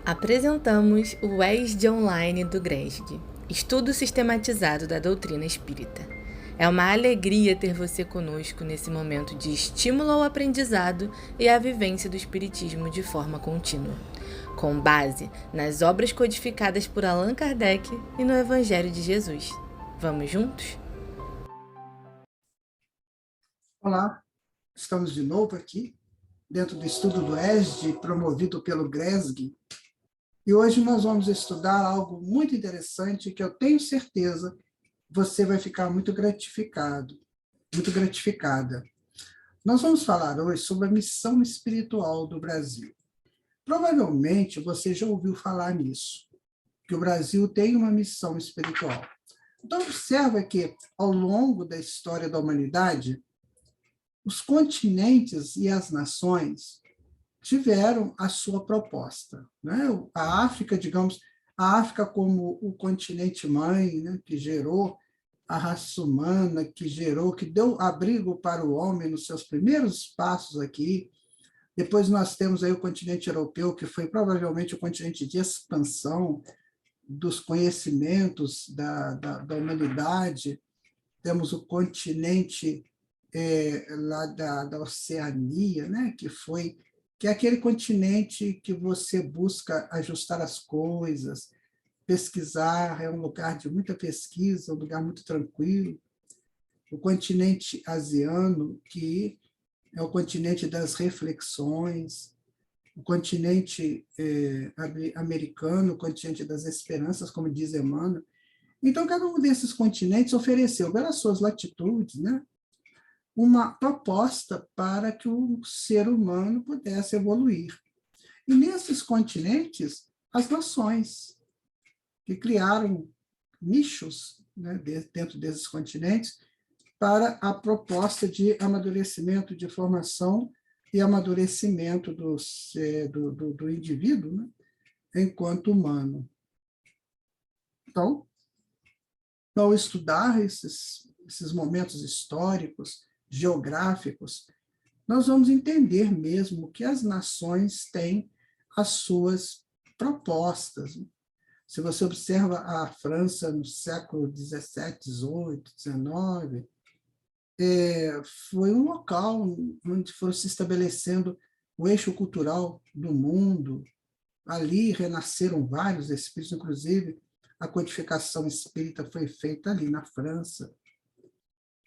Apresentamos o ESD Online do GRESG, Estudo Sistematizado da Doutrina Espírita. É uma alegria ter você conosco nesse momento de estímulo ao aprendizado e à vivência do Espiritismo de forma contínua, com base nas obras codificadas por Allan Kardec e no Evangelho de Jesus. Vamos juntos? Olá, estamos de novo aqui, dentro do estudo do ESD, promovido pelo GRESG, e hoje nós vamos estudar algo muito interessante que eu tenho certeza você vai ficar muito gratificado, muito gratificada. Nós vamos falar hoje sobre a missão espiritual do Brasil. Provavelmente você já ouviu falar nisso, que o Brasil tem uma missão espiritual. Então observa que ao longo da história da humanidade, os continentes e as nações tiveram a sua proposta, né? A África, digamos, a África como o continente mãe, né, que gerou a raça humana, que deu abrigo para o homem nos seus primeiros passos aqui. Depois nós temos aí o continente europeu, que foi provavelmente o continente de expansão dos conhecimentos da humanidade. Temos o continente lá da Oceania, né, que é aquele continente que você busca ajustar as coisas, pesquisar, é um lugar de muita pesquisa, um lugar muito tranquilo. O continente asiano, que é o continente das reflexões, o continente americano, o continente das esperanças, como diz Emmanuel. Então, cada um desses continentes ofereceu, pelas suas latitudes, né, uma proposta para que o ser humano pudesse evoluir. E nesses continentes, as nações, que criaram nichos, né, dentro desses continentes, para a proposta de amadurecimento, de formação e amadurecimento do indivíduo, né, enquanto humano. Então, ao estudar esses momentos históricos, geográficos, nós vamos entender mesmo que as nações têm as suas propostas. Se você observa a França no século XVII, XVIII, XIX, foi um local onde foram se estabelecendo o eixo cultural do mundo. Ali renasceram vários espíritos, inclusive a codificação espírita foi feita ali na França.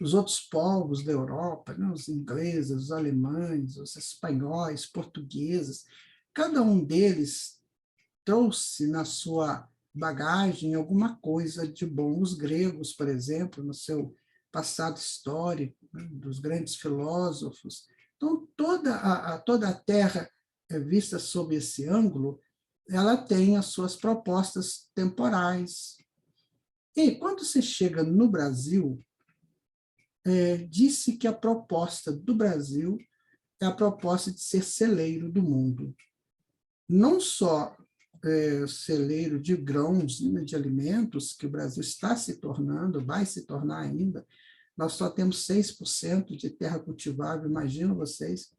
Os outros povos da Europa, né, os ingleses, os alemães, os espanhóis, portugueses, cada um deles trouxe na sua bagagem alguma coisa de bom. Os gregos, por exemplo, no seu passado histórico, né, dos grandes filósofos. Então, toda a Terra vista sob esse ângulo, ela tem as suas propostas temporais. E quando você chega no Brasil, disse que a proposta do Brasil é a proposta de ser celeiro do mundo. Não só celeiro de grãos, né, de alimentos, que o Brasil está se tornando, vai se tornar ainda. Nós só temos 6% de terra cultivável, imaginam vocês.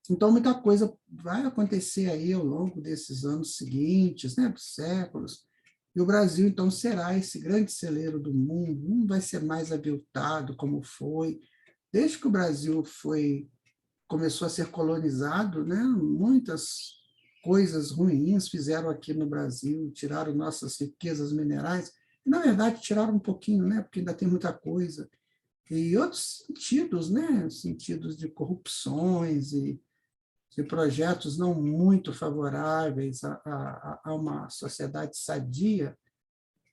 Então, muita coisa vai acontecer aí ao longo desses anos seguintes, né, séculos. E o Brasil, então, será esse grande celeiro do mundo, não vai ser mais aviltado como foi. Desde que o Brasil começou a ser colonizado, né, muitas coisas ruins fizeram aqui no Brasil, tiraram nossas riquezas minerais, e, na verdade, tiraram um pouquinho, né, porque ainda tem muita coisa. E outros sentidos, né, sentidos de corrupções e de projetos não muito favoráveis a uma sociedade sadia.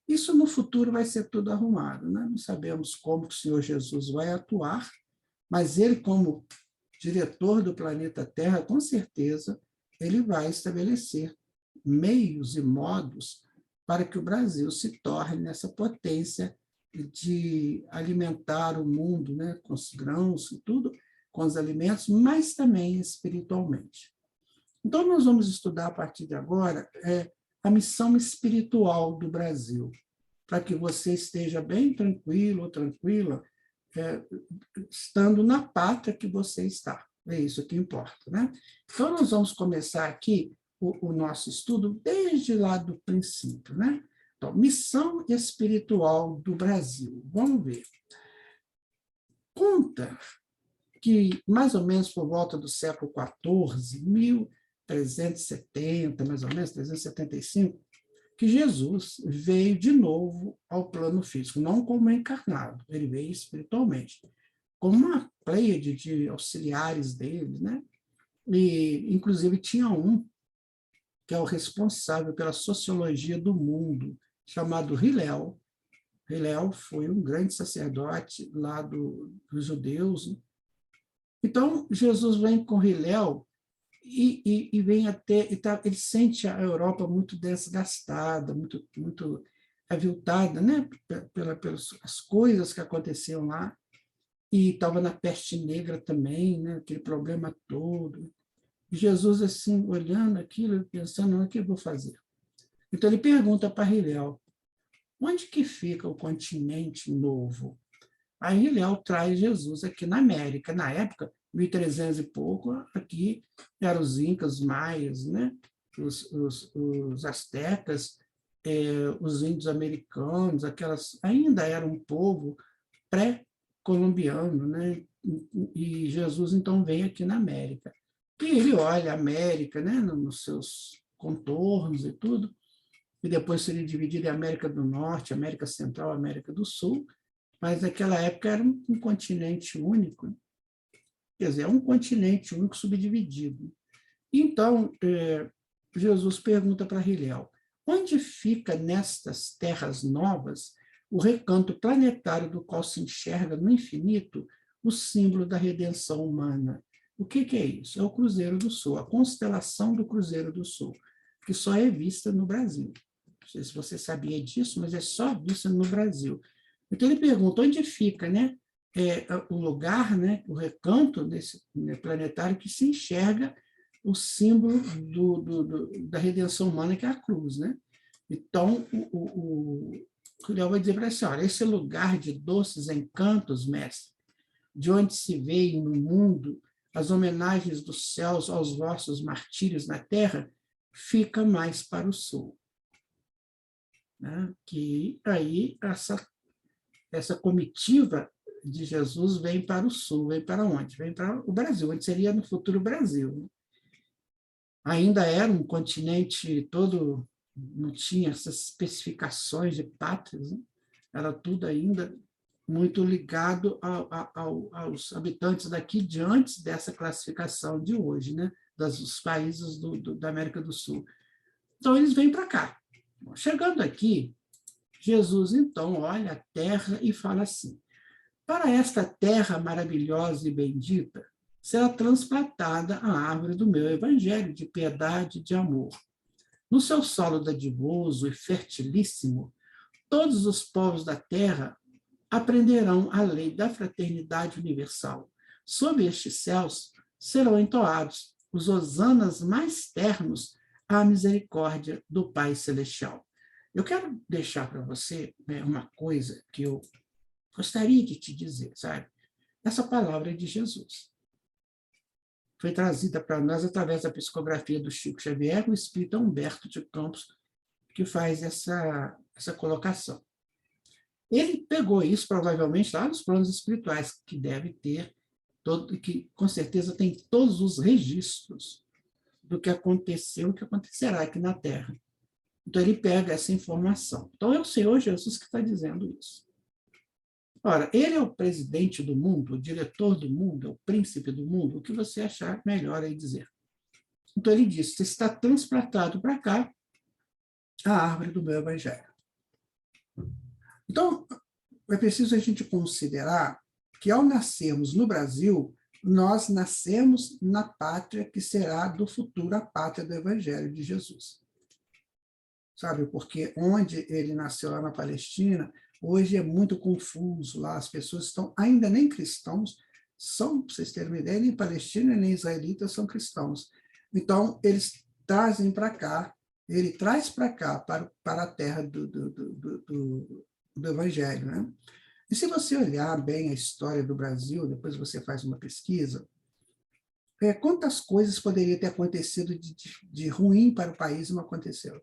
Isso no futuro vai ser tudo arrumado, né? Não sabemos como o Senhor Jesus vai atuar, mas ele, como diretor do planeta Terra, com certeza, ele vai estabelecer meios e modos para que o Brasil se torne essa potência de alimentar o mundo, né, com os grãos e tudo, com os alimentos, mas também espiritualmente. Então, nós vamos estudar a partir de agora a missão espiritual do Brasil, para que você esteja bem tranquilo ou tranquila, estando na pátria que você está. É isso que importa, né? Então, nós vamos começar aqui o nosso estudo desde lá do princípio, né? Então, missão espiritual do Brasil. Vamos ver. Conta que, mais ou menos por volta do século XIV, 1370, mais ou menos, 375, que Jesus veio de novo ao plano físico, não como encarnado, ele veio espiritualmente, como uma pleiade de auxiliares dele, né? E, inclusive, tinha um que é o responsável pela sociologia do mundo, chamado Hillel. Hillel foi um grande sacerdote lá dos judeus. Né? Então, Jesus vem com Hillel e vem até... ele sente a Europa muito desgastada, muito aviltada, né? Pelas as coisas que aconteciam lá, e estava na peste negra também, né? Aquele problema todo. E Jesus, assim, olhando aquilo, pensando, o que eu vou fazer? Então, ele pergunta para Hillel, onde que fica o continente novo? Aí Hillel traz Jesus aqui na América. Na época, 1300 e pouco, aqui eram os incas, os maias, né? os astecas, os índios americanos, ainda era um povo pré-colombiano, né? E Jesus, então, vem aqui na América. E ele olha a América, né? Nos seus contornos e tudo, e depois seria dividido em América do Norte, América Central, América do Sul, mas naquela época era um continente único, quer dizer, é um continente único subdividido. Então, Jesus pergunta para Hillel, onde fica nestas terras novas o recanto planetário do qual se enxerga no infinito o símbolo da redenção humana? O que é isso? É o Cruzeiro do Sul, a constelação do Cruzeiro do Sul, que só é vista no Brasil. Não sei se você sabia disso, mas é só vista no Brasil. Então, ele pergunta onde fica, né, o lugar, né, o recanto desse, né, planetário que se enxerga o símbolo da redenção humana, que é a cruz. Né? Então, o Léo vai dizer para assim, olha, esse lugar de doces encantos, mestre, de onde se veem no mundo as homenagens dos céus aos vossos martírios na terra, fica mais para o sul. Né? Que aí essa comitiva de Jesus vem para o sul, vem para onde? Vem para o Brasil, onde seria no futuro Brasil. Né? Ainda era um continente todo, não tinha essas especificações de pátrias, né? Era tudo ainda muito ligado aos habitantes daqui de antes dessa classificação de hoje, né? Dos países da América do Sul. Então, eles vêm para cá. Chegando aqui, Jesus, então, olha a terra e fala assim, para esta terra maravilhosa e bendita, será transplantada a árvore do meu evangelho de piedade e de amor. No seu solo dadivoso e fertilíssimo, todos os povos da terra aprenderão a lei da fraternidade universal. Sob estes céus serão entoados os hosanas mais ternos à misericórdia do Pai Celestial. Eu quero deixar para você, né, uma coisa que eu gostaria de te dizer, sabe? Essa palavra é de Jesus. Foi trazida para nós através da psicografia do Chico Xavier, o espírita Humberto de Campos, que faz essa colocação. Ele pegou isso, provavelmente, lá nos planos espirituais, que deve ter, que com certeza tem todos os registros do que aconteceu e que acontecerá aqui na Terra. Então, ele pega essa informação. Então, é o Senhor Jesus que está dizendo isso. Ora, ele é o presidente do mundo, o diretor do mundo, é o príncipe do mundo, o que você achar melhor aí dizer. Então, ele diz, está transplantado para cá a árvore do meu evangelho. Então, é preciso a gente considerar que, ao nascermos no Brasil, nós nascemos na pátria que será do futuro a pátria do Evangelho de Jesus. Sabe, porque onde ele nasceu, lá na Palestina, hoje é muito confuso lá, as pessoas estão, ainda nem cristãos, são, para vocês terem uma ideia, nem palestinos nem israelitas são cristãos. Então, eles trazem para cá, ele traz para cá, para a terra do Evangelho. Né? E se você olhar bem a história do Brasil, depois você faz uma pesquisa, quantas coisas poderiam ter acontecido de ruim para o país e não aconteceu?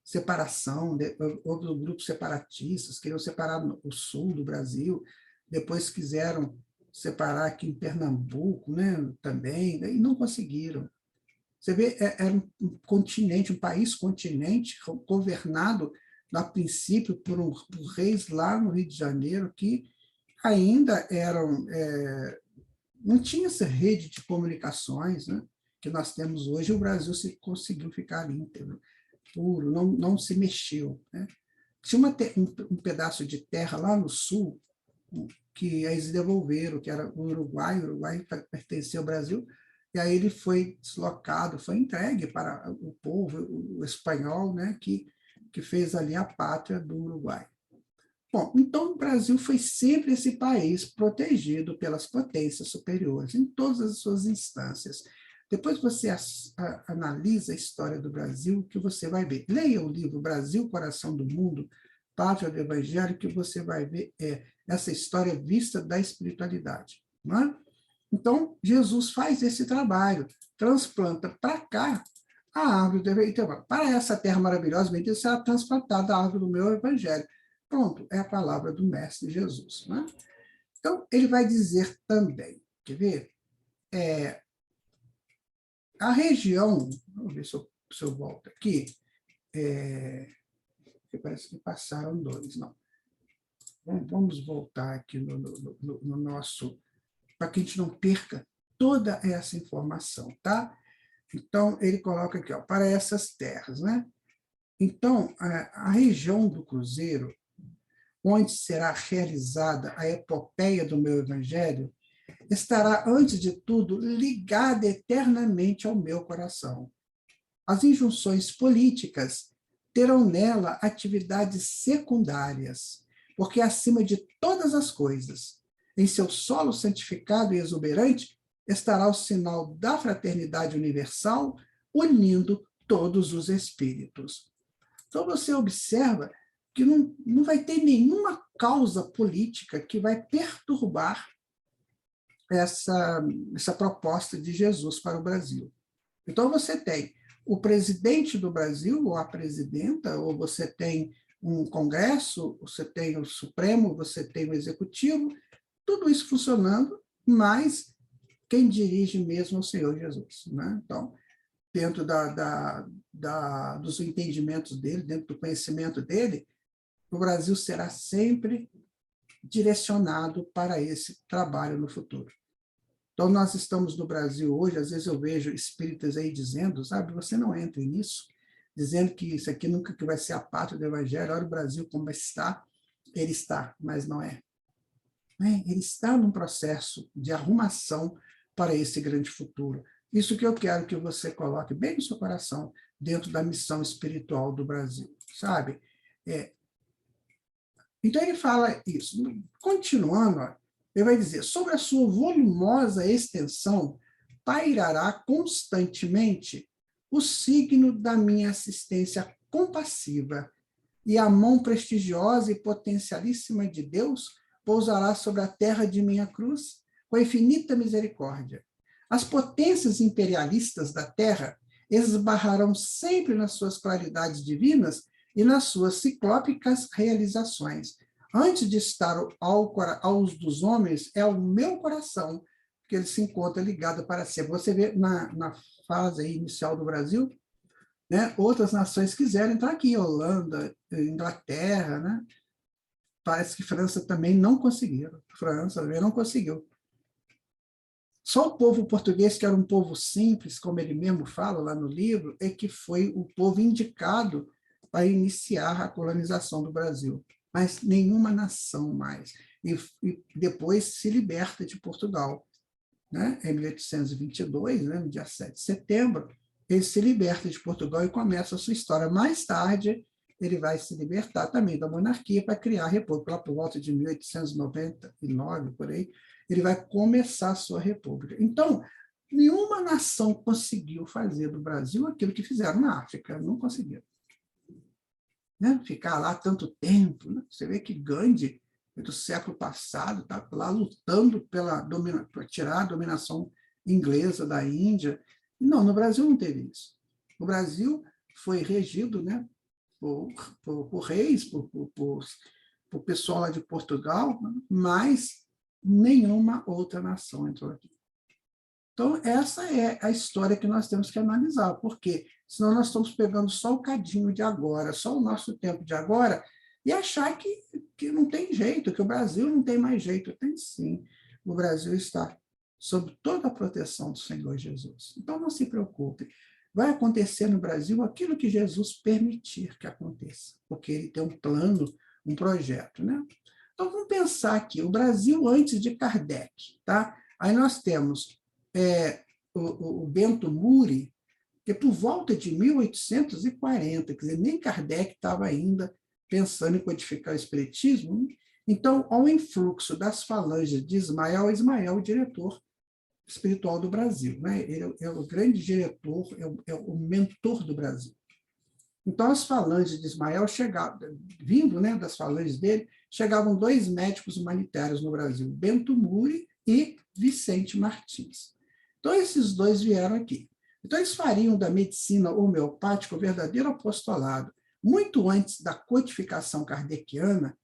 Separação, houve grupos separatistas, queriam separar o sul do Brasil, depois quiseram separar aqui em Pernambuco, né, também, e não conseguiram. Você vê, era um continente, um país-continente, governado, a princípio, por reis lá no Rio de Janeiro, que ainda eram... não tinha essa rede de comunicações, né, que nós temos hoje, o Brasil conseguiu ficar íntegro, puro, não se mexeu. Né? Tinha um pedaço de terra lá no sul, que eles devolveram, que era o Uruguai pertencia ao Brasil, e aí ele foi deslocado, foi entregue para o povo o espanhol, né, que fez ali a pátria do Uruguai. Bom, então o Brasil foi sempre esse país protegido pelas potências superiores, em todas as suas instâncias. Depois você analisa a história do Brasil, que você vai ver. Leia o livro Brasil, Coração do Mundo, Pátria do Evangelho, que você vai ver essa história vista da espiritualidade. Não é? Então, Jesus faz esse trabalho, transplanta para cá a árvore do Evangelho. Para essa terra maravilhosa, bendita será transplantada a árvore do meu Evangelho. Pronto, é a palavra do Mestre Jesus. Né? Então, ele vai dizer também, quer ver? A região, vamos ver se eu volto aqui, parece que passaram dois, não. Vamos voltar aqui no nosso, para que a gente não perca toda essa informação, tá? Então, ele coloca aqui, ó, para essas terras, né? Então, a região do Cruzeiro, onde será realizada a epopeia do meu evangelho, estará, antes de tudo, ligada eternamente ao meu coração. As injunções políticas terão nela atividades secundárias, porque, acima de todas as coisas, em seu solo santificado e exuberante, estará o sinal da fraternidade universal, unindo todos os espíritos. Então, você observa que não vai ter nenhuma causa política que vai perturbar essa proposta de Jesus para o Brasil. Então, você tem o presidente do Brasil, ou a presidenta, ou você tem um Congresso, você tem o Supremo, você tem o Executivo, tudo isso funcionando, mas quem dirige mesmo é o Senhor Jesus. Né? Então, dentro dos entendimentos dele, dentro do conhecimento dele, o Brasil será sempre direcionado para esse trabalho no futuro. Então, nós estamos no Brasil hoje, às vezes eu vejo espíritas aí dizendo, sabe, você não entre nisso, dizendo que isso aqui nunca que vai ser a pátria do Evangelho, olha o Brasil como está, ele está, mas não é. Ele está num processo de arrumação para esse grande futuro. Isso que eu quero que você coloque bem no seu coração, dentro da missão espiritual do Brasil, sabe? Então, ele fala isso. Continuando, ele vai dizer, sobre a sua volumosa extensão, pairará constantemente o signo da minha assistência compassiva, e a mão prestigiosa e potencialíssima de Deus pousará sobre a terra de minha cruz com infinita misericórdia. As potências imperialistas da terra esbarrarão sempre nas suas claridades divinas e nas suas ciclópicas realizações. Antes de estar aos dos homens, é o meu coração que ele se encontra ligado para sempre. Você vê na fase inicial do Brasil, né, outras nações quiseram entrar aqui, Holanda, Inglaterra, né? Parece que França também não conseguiram. França também não conseguiu. Só o povo português, que era um povo simples, como ele mesmo fala lá no livro, é que foi o povo indicado para iniciar a colonização do Brasil. Mas nenhuma nação mais. E depois se liberta de Portugal. Né? Em 1822, né, no dia 7 de setembro, ele se liberta de Portugal e começa a sua história. Mais tarde, ele vai se libertar também da monarquia para criar a república. Lá por volta de 1899, por aí, ele vai começar a sua república. Então, nenhuma nação conseguiu fazer do Brasil aquilo que fizeram na África. Não conseguiram. Né? Ficar lá tanto tempo. Né? Você vê que Gandhi, do século passado, está lá lutando para tirar a dominação inglesa da Índia. Não, no Brasil não teve isso. O Brasil foi regido, né, por reis, por pessoal lá de Portugal, mas nenhuma outra nação entrou aqui. Então, essa é a história que nós temos que analisar, porque senão nós estamos pegando só o cadinho de agora, só o nosso tempo de agora, e achar que não tem jeito, que o Brasil não tem mais jeito. Tem sim. O Brasil está sob toda a proteção do Senhor Jesus. Então, não se preocupe. Vai acontecer no Brasil aquilo que Jesus permitir que aconteça, porque ele tem um plano, um projeto, né? Então, vamos pensar aqui, o Brasil antes de Kardec, tá? Aí nós temos o Bento Muri, que é por volta de 1840, quer dizer, nem Kardec estava ainda pensando em codificar o espiritismo. Então, ao influxo das falanges de Ismael, Ismael, o diretor espiritual do Brasil, né? Ele é o grande diretor, é o mentor do Brasil. Então, as falanges de Ismael chegavam, vindo, né, das falanges dele, chegavam 2 médicos humanitários no Brasil, Bento Muri e Vicente Martins. Então, esses 2 vieram aqui. Então, eles fariam da medicina homeopática o verdadeiro apostolado. Muito antes da codificação kardeciana,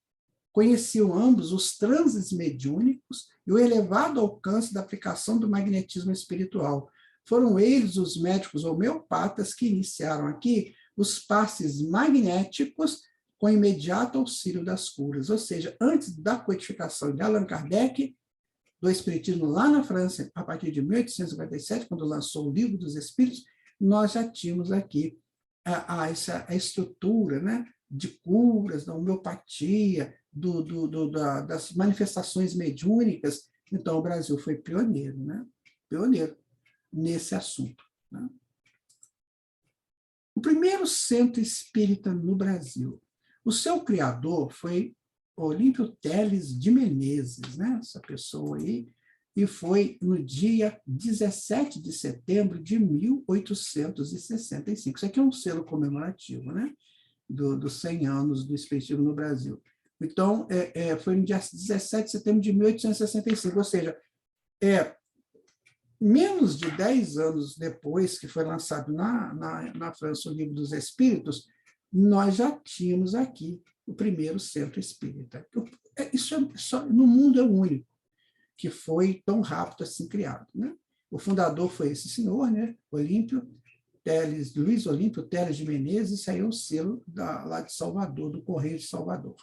conheciam ambos os transes mediúnicos e o elevado alcance da aplicação do magnetismo espiritual. Foram eles, os médicos homeopatas, que iniciaram aqui os passes magnéticos com imediato auxílio das curas. Ou seja, antes da codificação de Allan Kardec, do Espiritismo lá na França, a partir de 1857, quando lançou o Livro dos Espíritos, nós já tínhamos aqui a estrutura, né, de curas, da homeopatia, das manifestações mediúnicas. Então, o Brasil foi pioneiro, né? Pioneiro nesse assunto, né? O primeiro centro espírita no Brasil. O seu criador foi Olímpio Teles de Menezes, né? Essa pessoa aí, e foi no dia 17 de setembro de 1865. Isso aqui é um selo comemorativo, né? Dos 100 anos do Espiritismo no Brasil. Então, foi no dia 17 de setembro de 1865, ou seja, menos de 10 anos depois que foi lançado na França o Livro dos Espíritos, nós já tínhamos aqui o primeiro centro espírita. No mundo é o único que foi tão rápido assim criado, né? O fundador foi esse senhor, né? Olímpio Teles, Luiz Olímpio Teles de Menezes, saiu o selo lá de Salvador, do Correio de Salvador.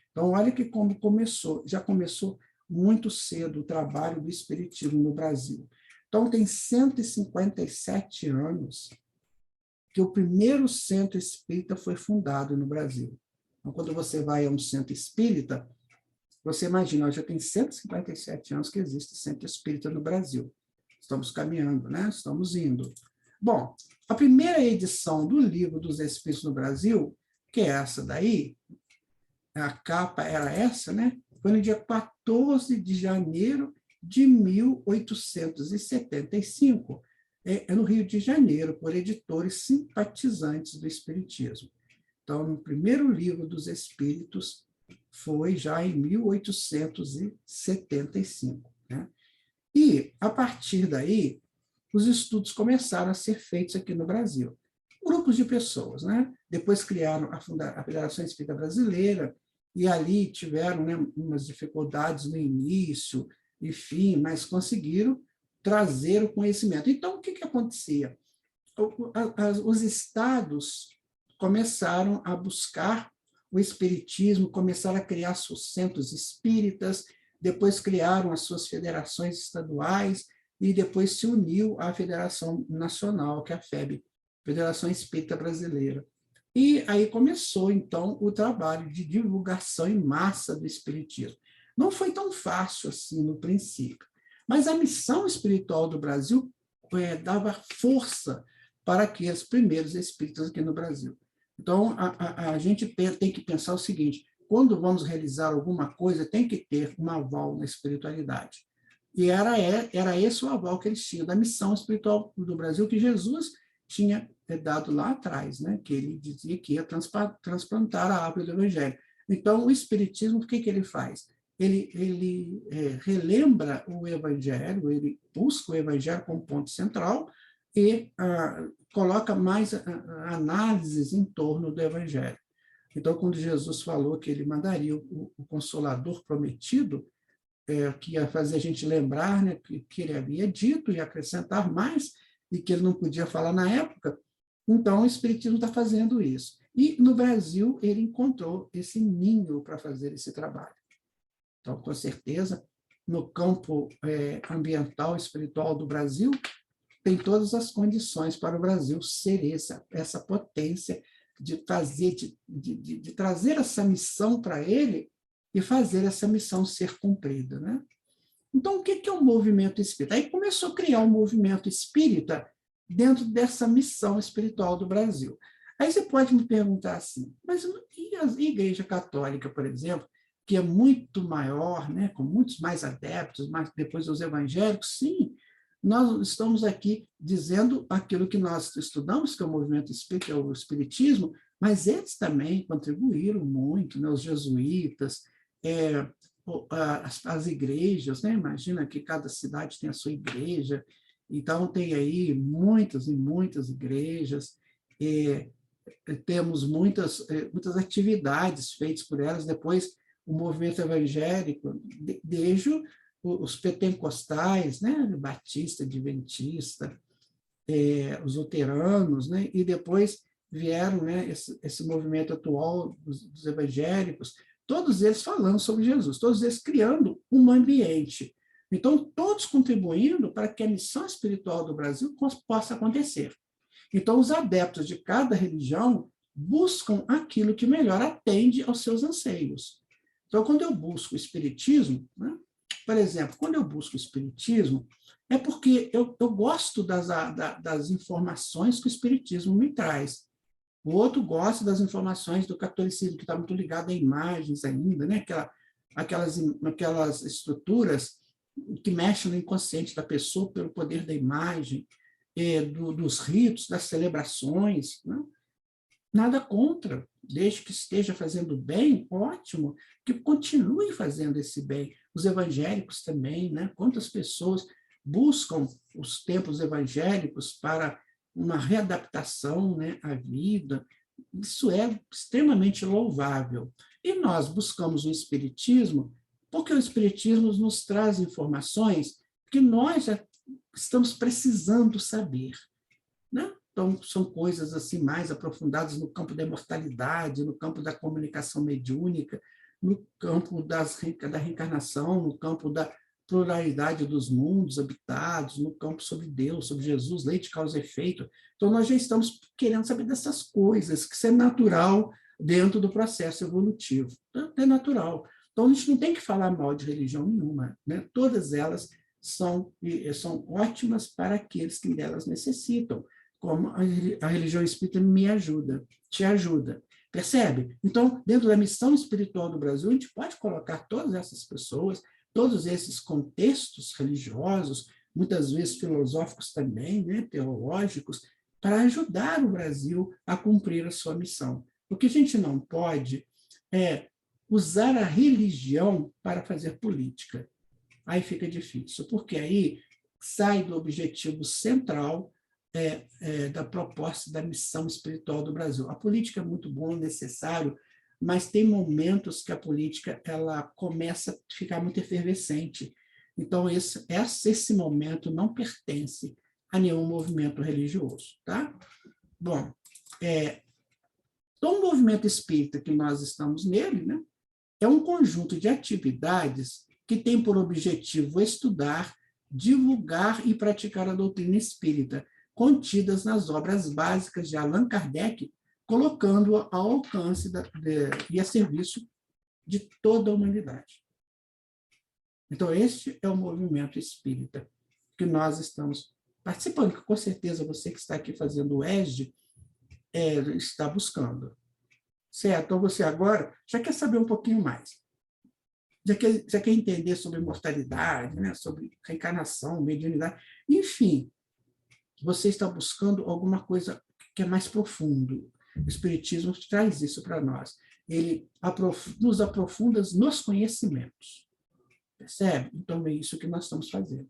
Então, olha que como começou, já começou muito cedo o trabalho do espiritismo no Brasil. Então, tem 157 anos que o primeiro centro espírita foi fundado no Brasil. Então, quando você vai a um centro espírita, você imagina, já tem 157 anos que existe centro espírita no Brasil. Estamos caminhando, né? Estamos indo. Bom, a primeira edição do Livro dos Espíritos no Brasil, que é essa daí, a capa era essa, né? Foi no dia 14 de janeiro de 1875, no Rio de Janeiro, por editores simpatizantes do Espiritismo. Então, o primeiro Livro dos Espíritos foi já em 1875. Né? E, a partir daí, os estudos começaram a ser feitos aqui no Brasil. Grupos de pessoas, né? Depois criaram a Federação Espírita Brasileira, e ali tiveram, né, umas dificuldades no início, enfim, mas conseguiram trazer o conhecimento. Então, o que acontecia? Os estados começaram a buscar o espiritismo, começaram a criar seus centros espíritas, depois criaram as suas federações estaduais, e depois se uniu à Federação Nacional, que é a FEB, Federação Espírita Brasileira. E aí começou, então, o trabalho de divulgação em massa do espiritismo. Não foi tão fácil assim no princípio, mas a missão espiritual do Brasil dava força para aqueles primeiros espíritas aqui no Brasil. Então, a gente tem que pensar o seguinte: quando vamos realizar alguma coisa, tem que ter um aval na espiritualidade. E era esse o aval que eles tinham da missão espiritual do Brasil, que Jesus tinha dado lá atrás, né? Que ele dizia que ia transplantar a árvore do Evangelho. Então, o Espiritismo, o que ele faz? ele relembra o Evangelho, ele busca o Evangelho como ponto central e coloca mais análises em torno do Evangelho. Então, quando Jesus falou que ele mandaria o Consolador prometido, que ia fazer a gente lembrar, né, que ele havia dito e acrescentar mais, e que ele não podia falar na época, então o Espiritismo está fazendo isso. E no Brasil ele encontrou esse ninho para fazer esse trabalho. Então, com certeza, no campo ambiental, espiritual do Brasil, tem todas as condições para o Brasil ser essa potência de trazer essa missão para ele e fazer essa missão ser cumprida, né? Então, o que é o movimento espírita? Aí começou a criar um movimento espírita dentro dessa missão espiritual do Brasil. Aí você pode me perguntar assim, mas e a Igreja Católica, por exemplo, que é muito maior, né, com muitos mais adeptos, mas depois os evangélicos? Sim, nós estamos aqui dizendo aquilo que nós estudamos, que é o movimento espírita, que é o espiritismo, mas eles também contribuíram muito, né, os jesuítas, as igrejas, né? Imagina que cada cidade tem a sua igreja, então tem aí muitas e muitas igrejas, temos muitas atividades feitas por elas. Depois o movimento evangélico, desde os pentecostais, né? Batista, adventista, os luteranos, né? E depois vieram, né, esse movimento atual dos evangélicos, todos eles falando sobre Jesus, todos eles criando um ambiente. Então, todos contribuindo para que a missão espiritual do Brasil possa acontecer. Então, os adeptos de cada religião buscam aquilo que melhor atende aos seus anseios. Então, quando eu busco o espiritismo, né, por exemplo, quando eu busco o espiritismo, é porque eu gosto das informações que o espiritismo me traz. O outro gosta das informações do catolicismo, que está muito ligado a imagens ainda, né? Aquelas estruturas que mexem no inconsciente da pessoa pelo poder da imagem, dos ritos, das celebrações, né? Nada contra, desde que esteja fazendo bem, ótimo, que continue fazendo esse bem. Os evangélicos também, né? Quantas pessoas buscam os templos evangélicos para uma readaptação, né, à vida? Isso é extremamente louvável. E nós buscamos o Espiritismo porque o Espiritismo nos traz informações que nós já estamos precisando saber, né? Então, são coisas assim mais aprofundadas no campo da imortalidade, no campo da comunicação mediúnica, no campo da reencarnação, no campo da pluralidade dos mundos habitados, no campo sobre Deus, sobre Jesus, lei de causa e efeito. Então, nós já estamos querendo saber dessas coisas, que isso é natural dentro do processo evolutivo. É natural. Então, a gente não tem que falar mal de religião nenhuma, né? Todas elas são ótimas para aqueles que delas necessitam, como a religião espírita me ajuda, te ajuda. Percebe? Então, dentro da missão espiritual do Brasil, a gente pode colocar todas essas pessoas, todos esses contextos religiosos, muitas vezes filosóficos também, né, teológicos, para ajudar o Brasil a cumprir a sua missão. O que a gente não pode é usar a religião para fazer política. Aí fica difícil, porque aí sai do objetivo central da proposta da missão espiritual do Brasil. A política é muito bom, necessário, mas tem momentos que a política ela começa a ficar muito efervescente. Então, esse momento não pertence a nenhum movimento religioso. Tá? Bom, então, o movimento espírita que nós estamos nele, né, é um conjunto de atividades que tem por objetivo estudar, divulgar e praticar a doutrina espírita, contidas nas obras básicas de Allan Kardec, colocando-a ao alcance e a serviço de toda a humanidade. Então, este é o movimento espírita que nós estamos participando, que com certeza você que está aqui fazendo o ESD está buscando. Certo? Então, você agora já quer saber um pouquinho mais. Já quer entender sobre imortalidade, né? Sobre reencarnação, mediunidade, enfim. Você está buscando alguma coisa que é mais profundo. O Espiritismo traz isso para nós. Ele nos aprofunda nos conhecimentos. Percebe? Então, é isso que nós estamos fazendo.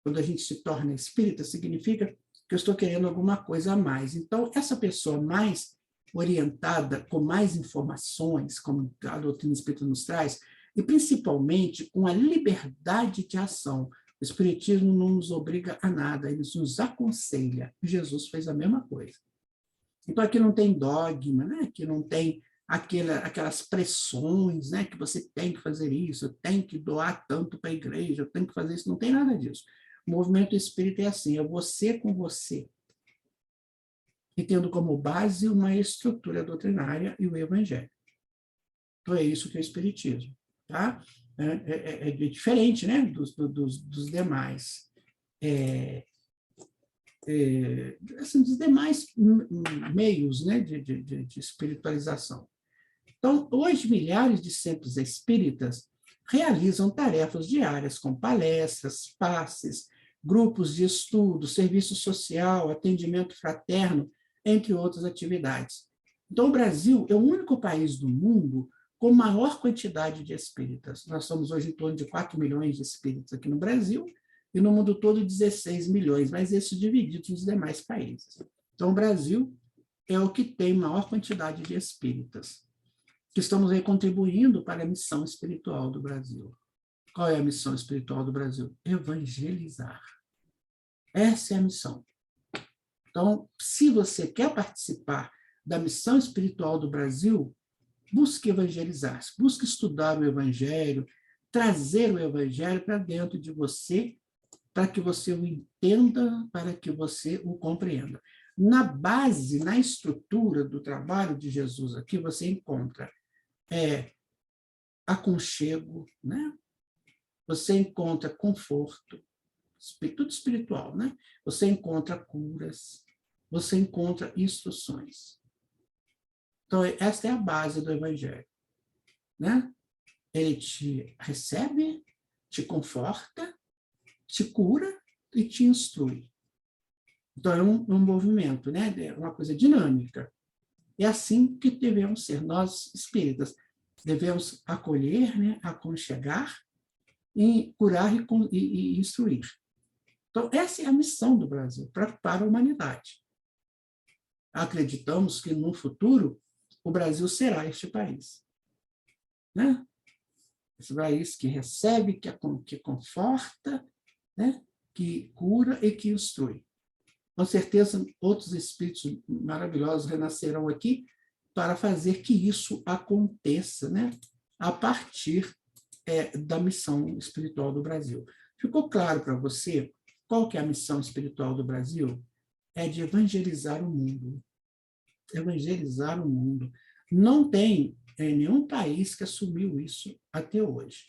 Quando a gente se torna espírita, significa que eu estou querendo alguma coisa a mais. Então, essa pessoa mais orientada, com mais informações, como a doutrina espírita nos traz, e principalmente com a liberdade de ação. O Espiritismo não nos obriga a nada, ele nos aconselha. Jesus fez a mesma coisa. Então, aqui não tem dogma, né? Aqui não tem aquelas pressões, né? Que você tem que fazer isso, tem que doar tanto para a igreja, tem que fazer isso, não tem nada disso. O movimento espírita é assim, é você com você, e tendo como base uma estrutura doutrinária e o evangelho. Então, é isso que é o espiritismo. Tá? É diferente, né, dos demais. Assim, dos demais meios, né, de espiritualização. Então, hoje, milhares de centros espíritas realizam tarefas diárias, como palestras, passes, grupos de estudo, serviço social, atendimento fraterno, entre outras atividades. Então, o Brasil é o único país do mundo com maior quantidade de espíritas. Nós somos hoje em torno de 4 milhões de espíritas aqui no Brasil, e no mundo todo 16 milhões, mas isso dividido nos demais países. Então, o Brasil é o que tem maior quantidade de espíritas, que estamos aí contribuindo para a missão espiritual do Brasil. Qual é a missão espiritual do Brasil? Evangelizar. Essa é a missão. Então, se você quer participar da missão espiritual do Brasil, busque evangelizar, busque estudar o Evangelho, trazer o Evangelho para dentro de você, para que você o entenda, para que você o compreenda. Na base, na estrutura do trabalho de Jesus aqui, você encontra aconchego, né? Você encontra conforto, tudo espiritual, né? Você encontra curas, você encontra instruções. Então, essa é a base do Evangelho, né? Ele te recebe, te conforta, te cura e te instrui. Então, é um movimento, né? É uma coisa dinâmica. É assim que devemos ser. Nós, espíritas, devemos acolher, né? Aconchegar, e curar e instruir. Então, essa é a missão do Brasil para a humanidade. Acreditamos que, no futuro, o Brasil será este país. Né? Esse país que recebe, que conforta, né? Que cura e que instrui. Com certeza, outros espíritos maravilhosos renascerão aqui para fazer que isso aconteça, né? A partir da missão espiritual do Brasil. Ficou claro para você qual que é a missão espiritual do Brasil? É de evangelizar o mundo. Evangelizar o mundo. Não tem nenhum país que assumiu isso até hoje.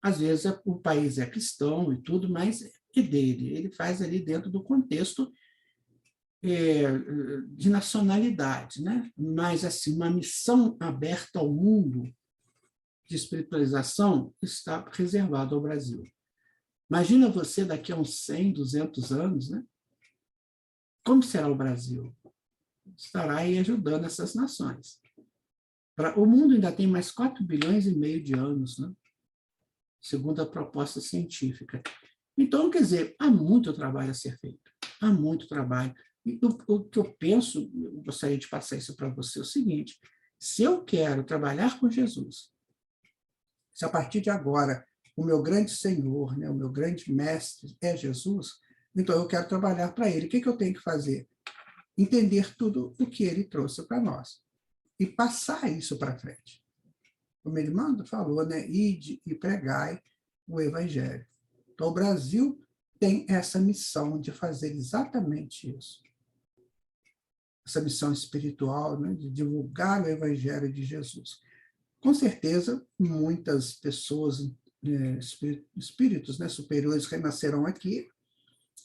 Às vezes o país é cristão e tudo, mas é dele. Ele faz ali dentro do contexto de nacionalidade, né? Mas, assim, uma missão aberta ao mundo de espiritualização está reservado ao Brasil. Imagina você daqui a uns 100, 200 anos, né? Como será o Brasil? Estará aí ajudando essas nações. O mundo ainda tem mais 4,5 bilhões de anos, né? Segundo a proposta científica. Então, quer dizer, há muito trabalho a ser feito. Há muito trabalho. E o que eu penso, eu gostaria de passar isso para você, é o seguinte: se eu quero trabalhar com Jesus, se a partir de agora o meu grande Senhor, né, o meu grande mestre é Jesus, então eu quero trabalhar para Ele. O que eu tenho que fazer? Entender tudo o que Ele trouxe para nós e passar isso para frente. Como ele falou, né, ide e pregai o Evangelho. Então, o Brasil tem essa missão de fazer exatamente isso. Essa missão espiritual, né, de divulgar o Evangelho de Jesus. Com certeza, muitas pessoas, espíritos, né, superiores renascerão aqui,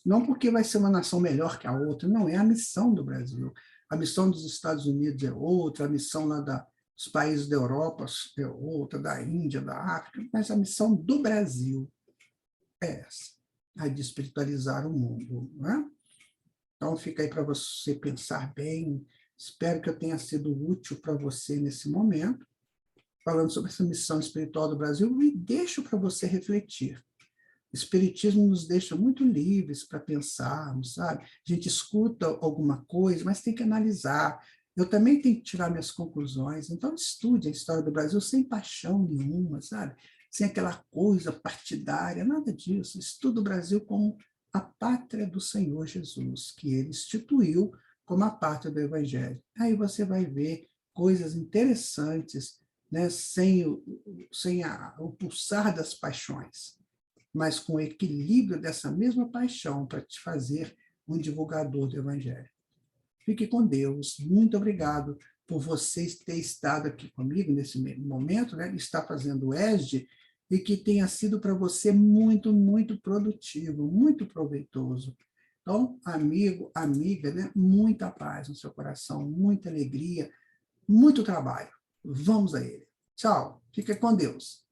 não porque vai ser uma nação melhor que a outra, não, é a missão do Brasil. A missão dos Estados Unidos é outra, a missão lá dos países da Europa é outra, da Índia, da África, mas a missão do Brasil é essa, a de espiritualizar o mundo. Né? Então, fica aí para você pensar bem. Espero que eu tenha sido útil para você nesse momento, falando sobre essa missão espiritual do Brasil, e deixo para você refletir. O Espiritismo nos deixa muito livres para pensarmos, sabe? A gente escuta alguma coisa, mas tem que analisar. Eu também tenho que tirar minhas conclusões. Então, estude a história do Brasil sem paixão nenhuma, sabe? Sem aquela coisa partidária, nada disso. Estude o Brasil como a pátria do Senhor Jesus, que ele instituiu como a pátria do Evangelho. Aí você vai ver coisas interessantes, né? Sem o pulsar das paixões, mas com o equilíbrio dessa mesma paixão para te fazer um divulgador do Evangelho. Fique com Deus. Muito obrigado por você ter estado aqui comigo nesse momento, né? Estar fazendo o ESD, e que tenha sido para você muito, muito produtivo, muito proveitoso. Então, amigo, amiga, né? Muita paz no seu coração, muita alegria, muito trabalho. Vamos a ele. Tchau. Fique com Deus.